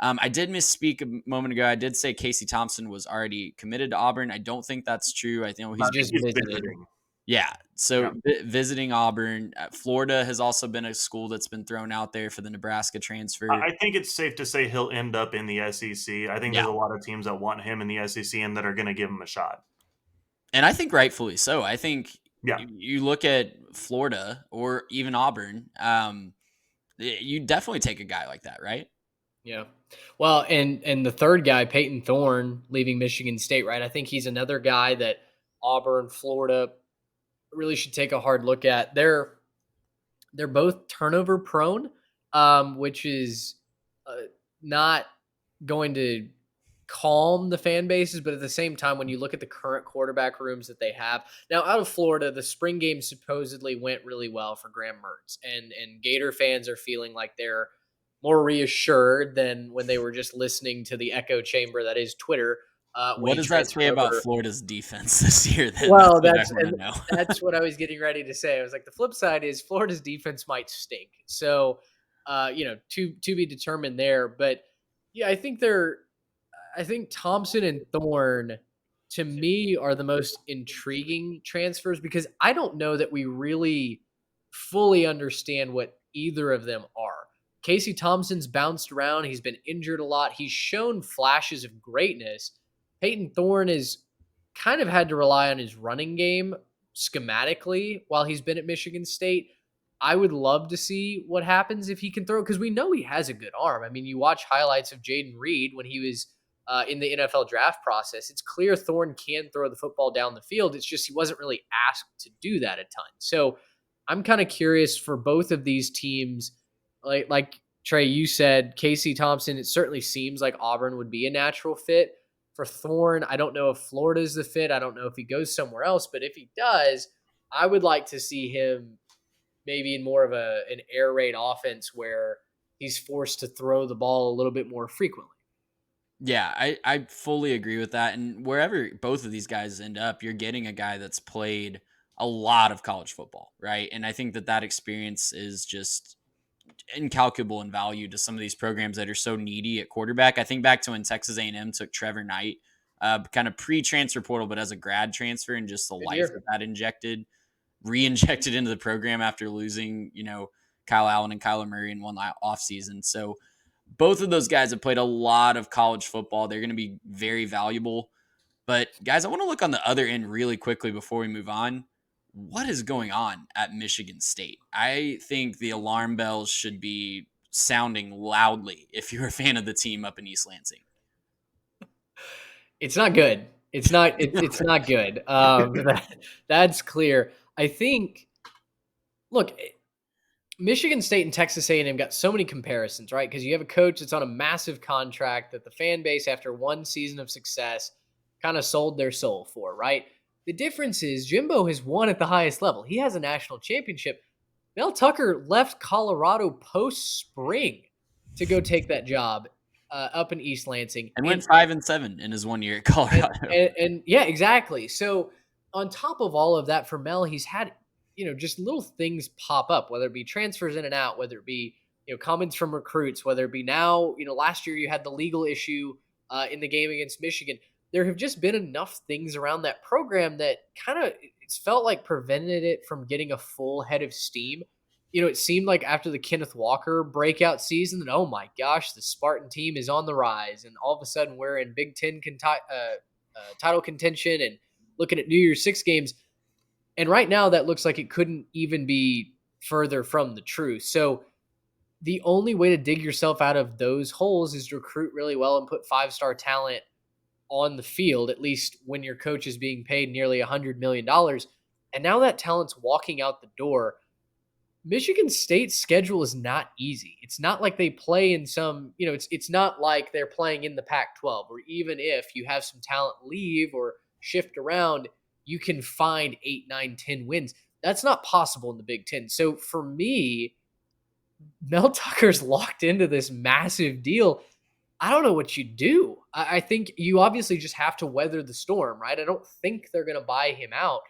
I did misspeak a moment ago. I did say Casey Thompson was already committed to Auburn. I don't think that's true. I think I he's think just he's visited. visiting. yeah. Yeah. So visiting Auburn, Florida has also been a school that's been thrown out there for the Nebraska transfer. I think it's safe to say he'll end up in the SEC. I think Yeah. there's a lot of teams that want him in the SEC and that are going to give him a shot. And I think rightfully so. I think Yeah. you look at Florida or even Auburn, you definitely take a guy like that, right? Yeah. Well, and the third guy, Peyton Thorne, leaving Michigan State, right? I think he's another guy that Auburn, Florida really should take a hard look at. They're both turnover prone, which is not going to calm the fan bases, but at the same time, when you look at the current quarterback rooms that they have now out of Florida, the spring game supposedly went really well for Graham Mertz, and Gator fans are feeling like they're more reassured than when they were just listening to the echo chamber that is Twitter. When What he does that transferred say about over. Florida's defense this year? Then that's Well, what I want to know. that's what I was getting ready to say. I was like, the flip side is Florida's defense might stink. So, to be determined there. But yeah, I think Thompson and Thorne to me are the most intriguing transfers because I don't know that we really fully understand what either of them are. Casey Thompson's bounced around. He's been injured a lot. He's shown flashes of greatness. Peyton Thorne is kind of had to rely on his running game schematically while he's been at Michigan State. I would love to see what happens if he can throw because we know he has a good arm. I mean, you watch highlights of Jaden Reed when he was in the NFL draft process. It's clear Thorne can throw the football down the field. It's just he wasn't really asked to do that a ton. So I'm kind of curious for both of these teams. Like Trey, you said, Casey Thompson. It certainly seems like Auburn would be a natural fit. For Thorne, I don't know if Florida's the fit. I don't know if he goes somewhere else, but if he does, I would like to see him maybe in more of an air raid offense where he's forced to throw the ball a little bit more frequently. Yeah, I fully agree with that. And wherever both of these guys end up, you're getting a guy that's played a lot of college football, right? And I think that experience is just incalculable in value to some of these programs that are so needy at quarterback. I think back to when Texas A&M took Trevor Knight, kind of pre-transfer portal, but as a grad transfer, and just the Good life year. that re-injected into the program after losing, Kyle Allen and Kyler Murray in one offseason. So both of those guys have played a lot of college football. They're going to be very valuable. But guys, I want to look on the other end really quickly before we move on. What is going on at Michigan State? I think the alarm bells should be sounding loudly if you're a fan of the team up in East Lansing. It's not good. It's not good. That's clear. I think. Look, Michigan State and Texas A&M got so many comparisons, right? Because you have a coach that's on a massive contract that the fan base, after one season of success, kind of sold their soul for, right? The difference is Jimbo has won at the highest level. He has a national championship. Mel Tucker left Colorado post spring to go take that job up in East Lansing And went 5-7 in his 1 year at Colorado. and yeah, exactly. So on top of all of that, for Mel, he's had just little things pop up, whether it be transfers in and out, whether it be comments from recruits, whether it be now last year you had the legal issue in the game against Michigan. There have just been enough things around that program that kind of it's felt like prevented it from getting a full head of steam. It seemed like after the Kenneth Walker breakout season that, oh my gosh, the Spartan team is on the rise. And all of a sudden we're in Big Ten title contention and looking at New Year's Six games. And right now that looks like it couldn't even be further from the truth. So the only way to dig yourself out of those holes is to recruit really well and put five-star talent on the field, at least when your coach is being paid nearly $100 million. And now that talent's walking out the door. Michigan State's schedule is not easy. It's not like they play in some, it's not like they're playing in the Pac-12, or even if you have some talent leave or shift around, you can find 8, 9, 10 wins. That's not possible in the Big Ten. So for me, Mel Tucker's locked into this massive deal. I don't know what you do. I think you obviously just have to weather the storm, right? I don't think they're going to buy him out.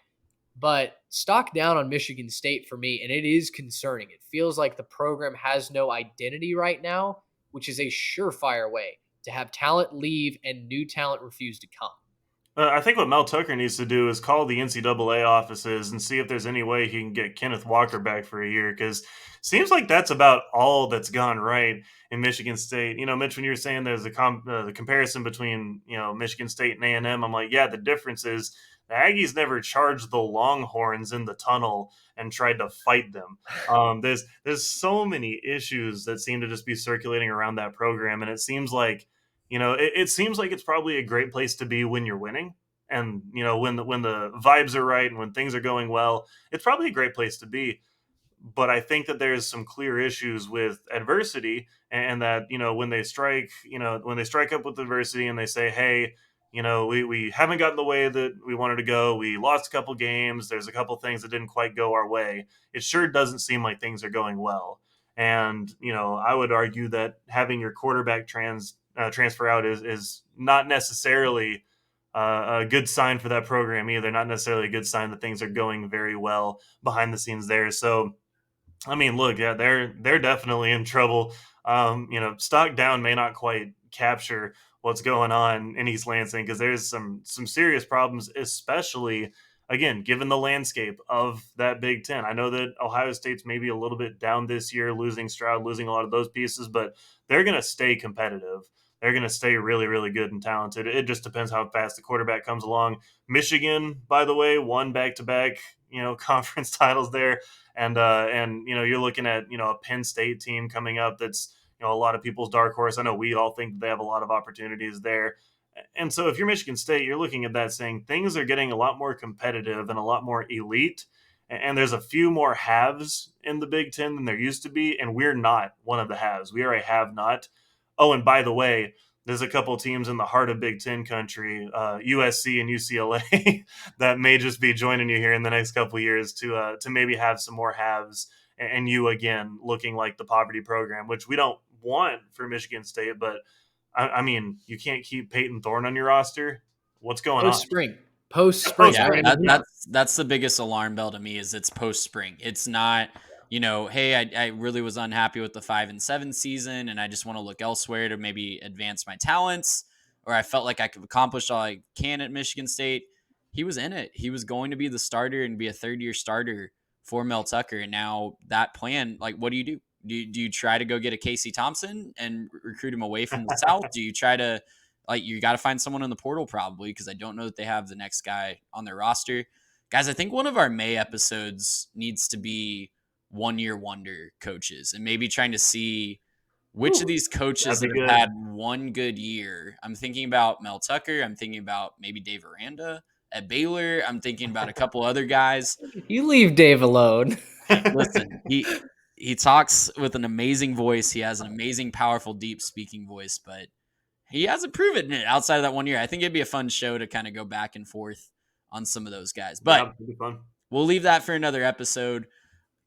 But stock down on Michigan State for me, and it is concerning. It feels like the program has no identity right now, which is a surefire way to have talent leave and new talent refuse to come. I think what Mel Tucker needs to do is call the NCAA offices and see if there's any way he can get Kenneth Walker back for a year, because seems like that's about all that's gone right in Michigan State. You know, Mitch, when you were saying there's the comparison between, you know, Michigan State and A&M, I'm like, yeah, the difference is the Aggies never charged the Longhorns in the tunnel and tried to fight them. There's so many issues that seem to just be circulating around that program, and it seems like, you know, it seems like it's probably a great place to be when you're winning, and you know, when the vibes are right and when things are going well, it's probably a great place to be. But I think that there's some clear issues with adversity, and that, you know, when they strike, you know, when they strike up with adversity and they say, hey, you know, we haven't gotten the way that we wanted to go. We lost a couple games. There's a couple things that didn't quite go our way. It sure doesn't seem like things are going well. And, you know, I would argue that having your quarterback transfer out is not necessarily a good sign for that program either. Not necessarily a good sign that things are going very well behind the scenes there. So, I mean, look, yeah, they're definitely in trouble. You know, stock down may not quite capture what's going on in East Lansing, because there's some serious problems, especially again given the landscape of that Big Ten. I know that Ohio State's maybe a little bit down this year, losing Stroud, losing a lot of those pieces, but they're going to stay competitive. They're going to stay really, really good and talented. It just depends how fast the quarterback comes along. Michigan, by the way, won back-to-back, you know, conference titles there. And you know, you're looking at, you know, a Penn State team coming up that's, you know, a lot of people's dark horse. I know we all think they have a lot of opportunities there. And so if you're Michigan State, you're looking at that saying things are getting a lot more competitive and a lot more elite. And there's a few more haves in the Big Ten than there used to be. And we're not one of the haves. We are a have not. Oh, and by the way, there's a couple teams in the heart of Big Ten country, USC and UCLA, that may just be joining you here in the next couple of years to maybe have some more halves, and you again looking like the poverty program, which we don't want for Michigan State. But I mean, you can't keep Peyton Thorne on your roster. What's going on? Post spring. Yeah, Yeah. that's the biggest alarm bell to me, is it's post spring. It's not, you know, hey, I really was unhappy with the 5-7 season and I just want to look elsewhere to maybe advance my talents, or I felt like I could accomplish all I can at Michigan State. He was in it. He was going to be the starter and be a third-year starter for Mel Tucker. And now that plan, like, what do you do? Do you try to go get a Casey Thompson and recruit him away from the South? Do you try to, like, you got to find someone in the portal probably, because I don't know that they have the next guy on their roster. Guys, I think one of our May episodes needs to be one-year wonder coaches, and maybe trying to see which of these coaches that have had one good year. I'm thinking about Mel Tucker. I'm thinking about maybe Dave Aranda at Baylor. I'm thinking about a couple other guys. You leave Dave alone. Listen, he talks with an amazing voice. He has an amazing, powerful, deep speaking voice, but he hasn't proven it outside of that 1 year. I think it'd be a fun show to kind of go back and forth on some of those guys. But it'd be fun. We'll leave that for another episode.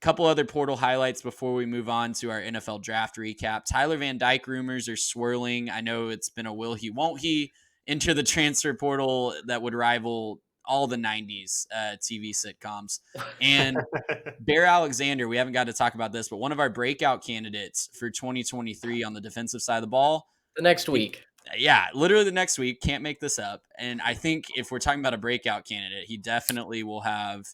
Couple other portal highlights before we move on to our NFL draft recap. Tyler Van Dyke rumors are swirling. I know it's been a will he, won't he enter the transfer portal that would rival all the 90s TV sitcoms. And Bear Alexander, we haven't got to talk about this, but one of our breakout candidates for 2023 on the defensive side of the ball. The next week. Yeah, literally the next week. Can't make this up. And I think if we're talking about a breakout candidate, he definitely will have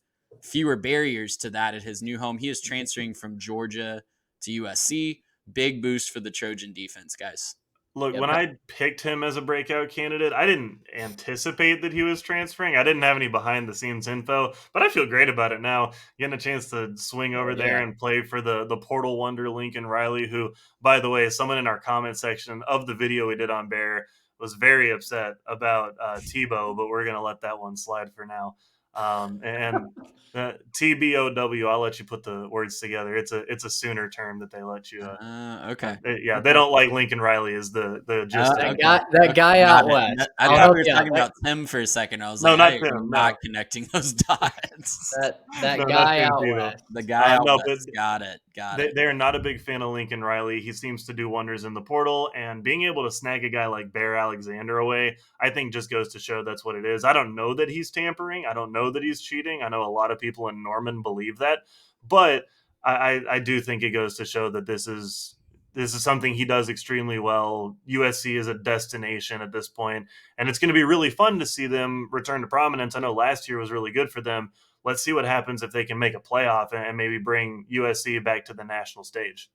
fewer barriers to that at his new home. He is transferring from Georgia to USC. Big boost for the Trojan defense, guys. Look, when I picked him as a breakout candidate, I didn't anticipate that he was transferring. I didn't have any behind-the-scenes info, but I feel great about it now. Getting a chance to swing over there and play for the portal wonder Lincoln Riley, who, by the way, someone in our comment section of the video we did on Bear was very upset about Tebow, but we're going to let that one slide for now. And TBOW, I'll let you put the words together. It's a Sooner term that they let you. Okay. They don't like Lincoln Riley is the just that guy out west. I thought we were talking about Tim for a second. I was like, not Tim, not connecting those dots. That guy out west. The guy out west. Got it. They're not a big fan of Lincoln Riley. He seems to do wonders in the portal, and being able to snag a guy like Bear Alexander away, I think just goes to show that's what it is. I don't know that he's tampering. I don't know that he's cheating. I know a lot of people in Norman believe that, but I do think it goes to show that this is This is something he does extremely well. USC is a destination at this point, and it's going to be really fun to see them return to prominence. I know last year was really good for them. Let's see what happens if they can make a playoff and maybe bring USC back to the national stage.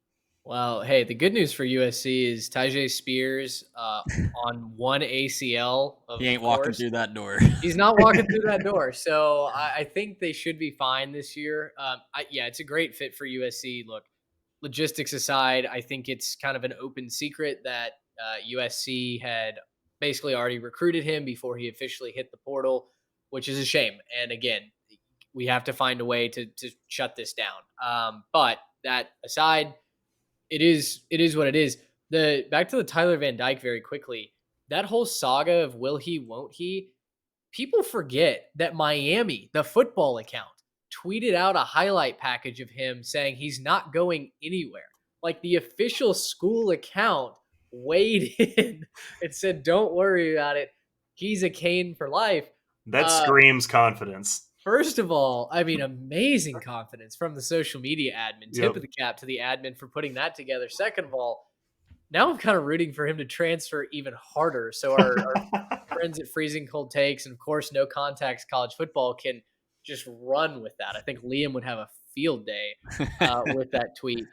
Well, hey, the good news for USC is Tyjae Spears on one ACL. He ain't walking through that door. He's not walking through that door. So I think they should be fine this year. Yeah, it's a great fit for USC. Look, logistics aside, I think it's kind of an open secret that USC had basically already recruited him before he officially hit the portal, which is a shame. And again, we have to find a way to shut this down. But that aside, it is what it is. Back to the Tyler Van Dyke very quickly. That whole saga of will he, won't he? People forget that Miami, the football account, tweeted out a highlight package of him saying he's not going anywhere. Like the official school account weighed in and said, "Don't worry about it. He's a Cane for life." That screams confidence. First of all, I mean, amazing confidence from the social media admin. Tip of the cap to the admin for putting that together. Second of all, now I'm kind of rooting for him to transfer even harder. So our friends at Freezing Cold Takes and, of course, No Contacts College Football can just run with that. I think Liam would have a field day with that tweet.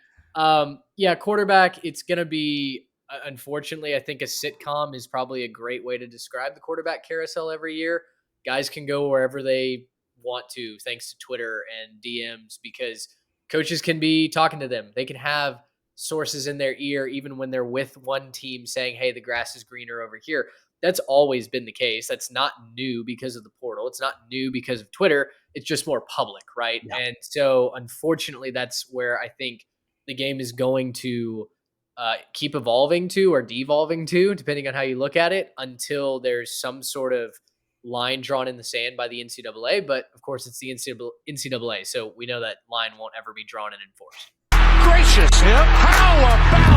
Yeah, quarterback, it's going to be, unfortunately, I think a sitcom is probably a great way to describe the quarterback carousel every year. Guys can go wherever they want to, thanks to Twitter and DMs, because coaches can be talking to them. They can have sources in their ear even when they're with one team saying, hey, the grass is greener over here. That's always been the case. That's not new because of the portal. It's not new because of Twitter. It's just more public, right? Yeah. And so unfortunately, that's where I think the game is going to keep evolving to or devolving to, depending on how you look at it, until there's some sort of line drawn in the sand by the NCAA. But of course, it's the NCAA, so we know that line won't ever be drawn and enforced. Gracious, how about